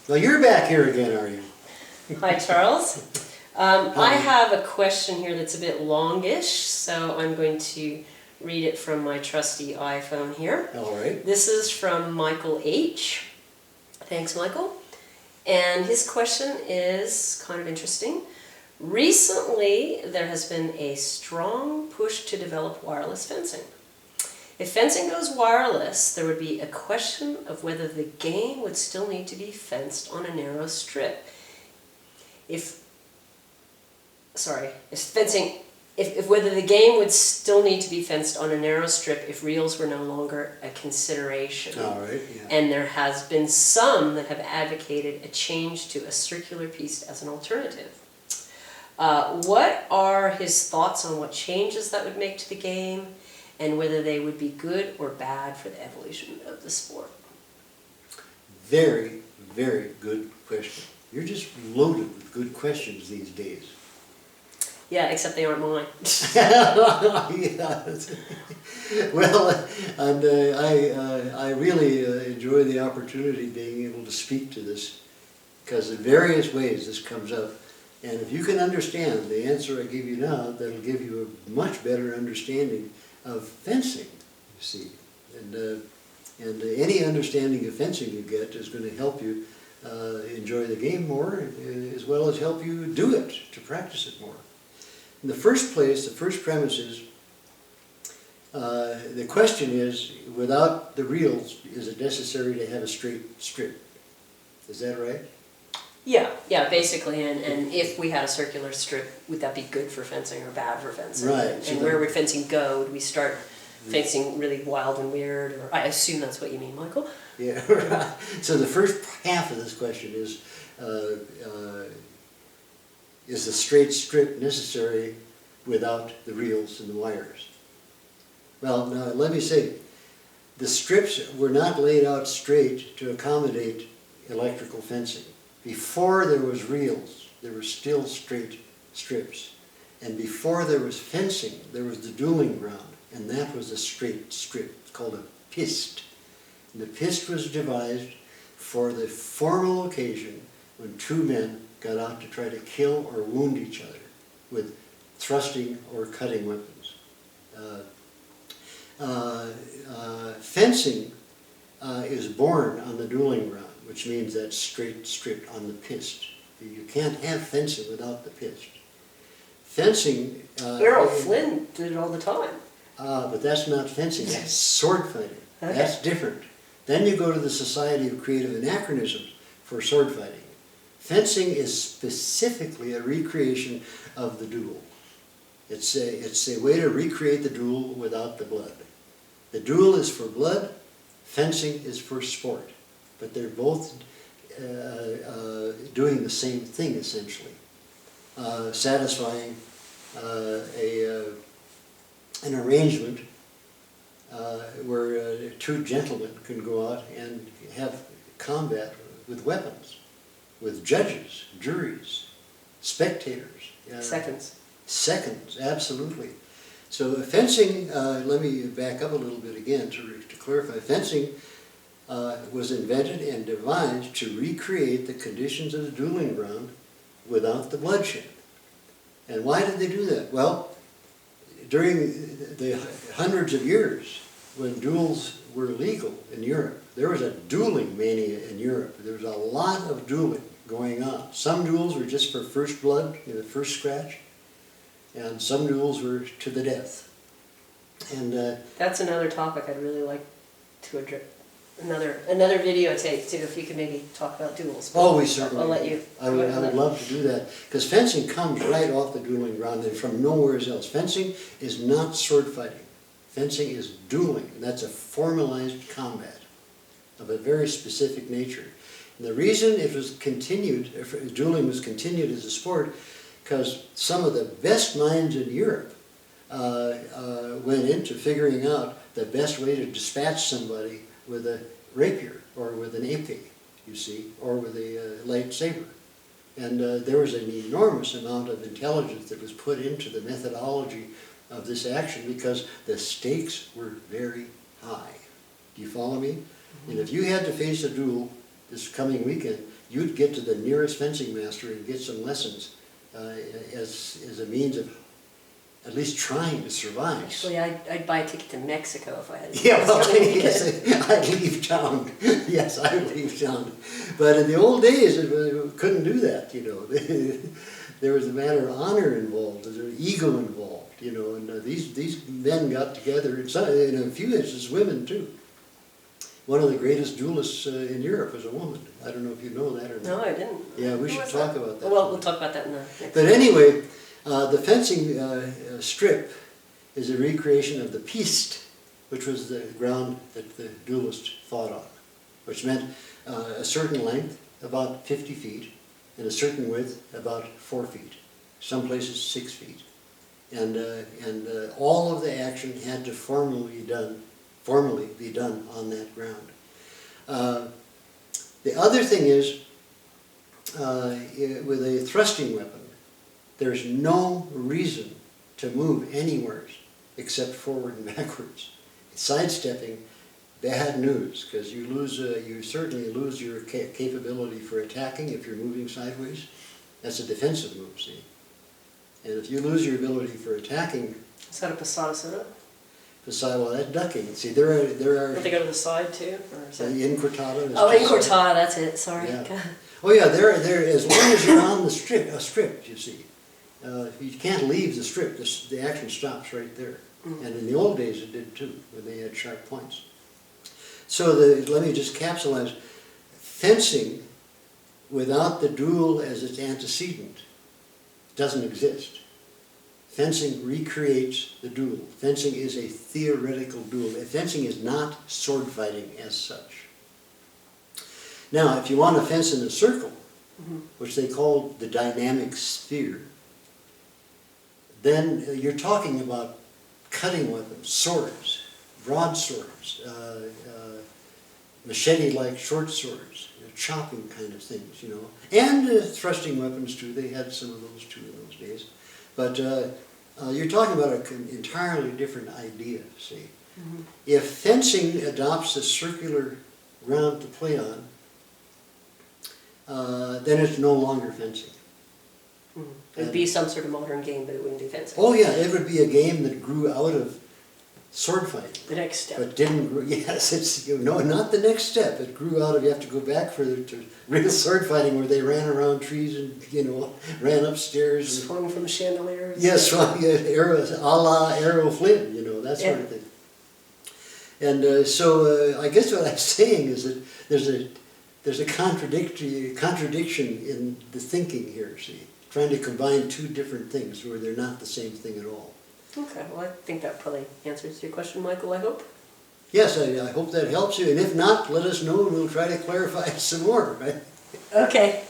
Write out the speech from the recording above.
Well, you're back here again, are you? Hi, Charles. I have a question here that's a bit longish, so I'm going to read it from my trusty iPhone here. All right. This is from Michael H. Thanks, Michael. And his question is kind of interesting. Recently, there has been a strong push to develop wireless fencing. If fencing goes wireless, there would be a question of whether the game would still need to be fenced on a narrow strip. Whether the game would still need to be fenced on a narrow strip if reels were no longer a consideration. All right, yeah. And there has been some that have advocated a change to a circular piste as an alternative. What are his thoughts on what changes that would make to the game, and whether they would be good or bad for the evolution of the sport? Very, very good question. You're just loaded with good questions these days. Yeah, except they aren't mine. Yeah. Well, and I really enjoy the opportunity being able to speak to this, because in various ways this comes up. And if you can understand the answer I give you now, that'll give you a much better understanding of fencing, you see. And any understanding of fencing you get is going to help you enjoy the game more, as well as help you do it, to practice it more. In the first place, the first premise is, the question is, without the reels, is it necessary to have a straight strip? Is that right? Yeah, basically, and if we had a circular strip, would that be good for fencing or bad for fencing? Right. And where would fencing go? Do we start fencing really wild and weird? Or I assume that's what you mean, Michael. Yeah, right. So the first half of this question is the straight strip necessary without the reels and the wires? Well, now let me say, the strips were not laid out straight to accommodate electrical fencing. Before there was reels, there were still straight strips. And before there was fencing, there was the dueling ground, and that was a straight strip. It's called a piste. And the piste was devised for the formal occasion when two men got out to try to kill or wound each other with thrusting or cutting weapons. Fencing is born on the dueling ground, which means that straight strip on the piste. You can't have fencing without the piste. Fencing... Errol Flynn did it all the time. But that's not fencing, that's sword fighting. Okay. That's different. Then you go to the Society of Creative Anachronisms for sword fighting. Fencing is specifically a recreation of the duel. It's a way to recreate the duel without the blood. The duel is for blood, fencing is for sport. But they're both doing the same thing, essentially. Satisfying an arrangement where two gentlemen can go out and have combat with weapons, with judges, juries, spectators. Seconds, absolutely. So fencing, let me back up a little bit again to clarify. Fencing was invented and devised to recreate the conditions of the dueling ground without the bloodshed. And why did they do that? Well, during the hundreds of years when duels were legal in Europe, there was a dueling mania in Europe. There was a lot of dueling going on. Some duels were just for first blood, the first scratch, and some duels were to the death. And that's another topic I'd really like to address. Another videotape too, if you could maybe talk about duels. Oh, we certainly. I'll let you. I would love to do that, because fencing comes right off the dueling ground and from nowhere else. Fencing is not sword fighting. Fencing is dueling, and that's a formalized combat of a very specific nature. And the reason it was continued, dueling was continued as a sport, because some of the best minds in Europe went into figuring out the best way to dispatch somebody with a rapier, or with an épée, you see, or with a light saber. And there was an enormous amount of intelligence that was put into the methodology of this action, because the stakes were very high. Do you follow me? And if you had to face a duel this coming weekend, you'd get to the nearest fencing master and get some lessons as a means of at least trying to survive. Actually, I'd buy a ticket to Mexico if I had. Yeah, well, yes, I'd leave town. Yes, I would leave town. But in the old days, we couldn't do that, you know. There was a matter of honor involved, there was ego involved, you know, and these men got together, and in a few instances, women too. One of the greatest duelists in Europe was a woman. I don't know if you know that or not. No, I didn't. Yeah, we should talk about that. Well, we'll talk about that in the next. But anyway, the fencing strip is a recreation of the Piste, which was the ground that the duelist fought on, which meant a certain length, about 50 feet, and a certain width, about 4 feet. Some places 6 feet. And all of the action had to formally be done on that ground. The other thing is, with a thrusting weapon, there's no reason to move anywhere except forward and backwards. Sidestepping, bad news, because you certainly lose your capability for attacking if you're moving sideways. That's a defensive move, see? And if you lose your ability for attacking... Is that a Posada soda? Well, that's ducking. See, there are... Don't they go to the side too? Or is that... Incortada. Oh, Incortada, that's it, sorry. Yeah. Oh yeah, there. As long as you're on the strip, you see. You can't leave the strip. The action stops right there. Mm-hmm. And in the old days it did too, when they had sharp points. So let me just capsulize. Fencing, without the duel as its antecedent, doesn't exist. Fencing recreates the duel. Fencing is a theoretical duel. Fencing is not sword fighting as such. Now, if you want to fence in a circle, which they call the dynamic sphere, then you're talking about cutting weapons, swords, broadswords, machete-like short swords, chopping kind of things, you know. And thrusting weapons too, they had some of those too in those days. But you're talking about an entirely different idea, see. Mm-hmm. If fencing adopts a circular ground to play on, then it's no longer fencing. Mm-hmm. It would be some sort of modern game, but it wouldn't be fencing. Oh yeah, it would be a game that grew out of sword fighting. The next step. But didn't grow, yes, it's, no, not the next step. It grew out of, you have to go back further to real sword fighting where they ran around trees and, you know, ran upstairs. And, swung from chandeliers. yes, arrows, a la Arrow Flynn, you know, that sort of thing. And so I guess what I'm saying is that there's a contradiction in the thinking here, see, trying to combine two different things where they're not the same thing at all. Okay, well I think that probably answers your question, Michael, I hope. Yes, I hope that helps you, and if not, let us know and we'll try to clarify it some more, right? Okay.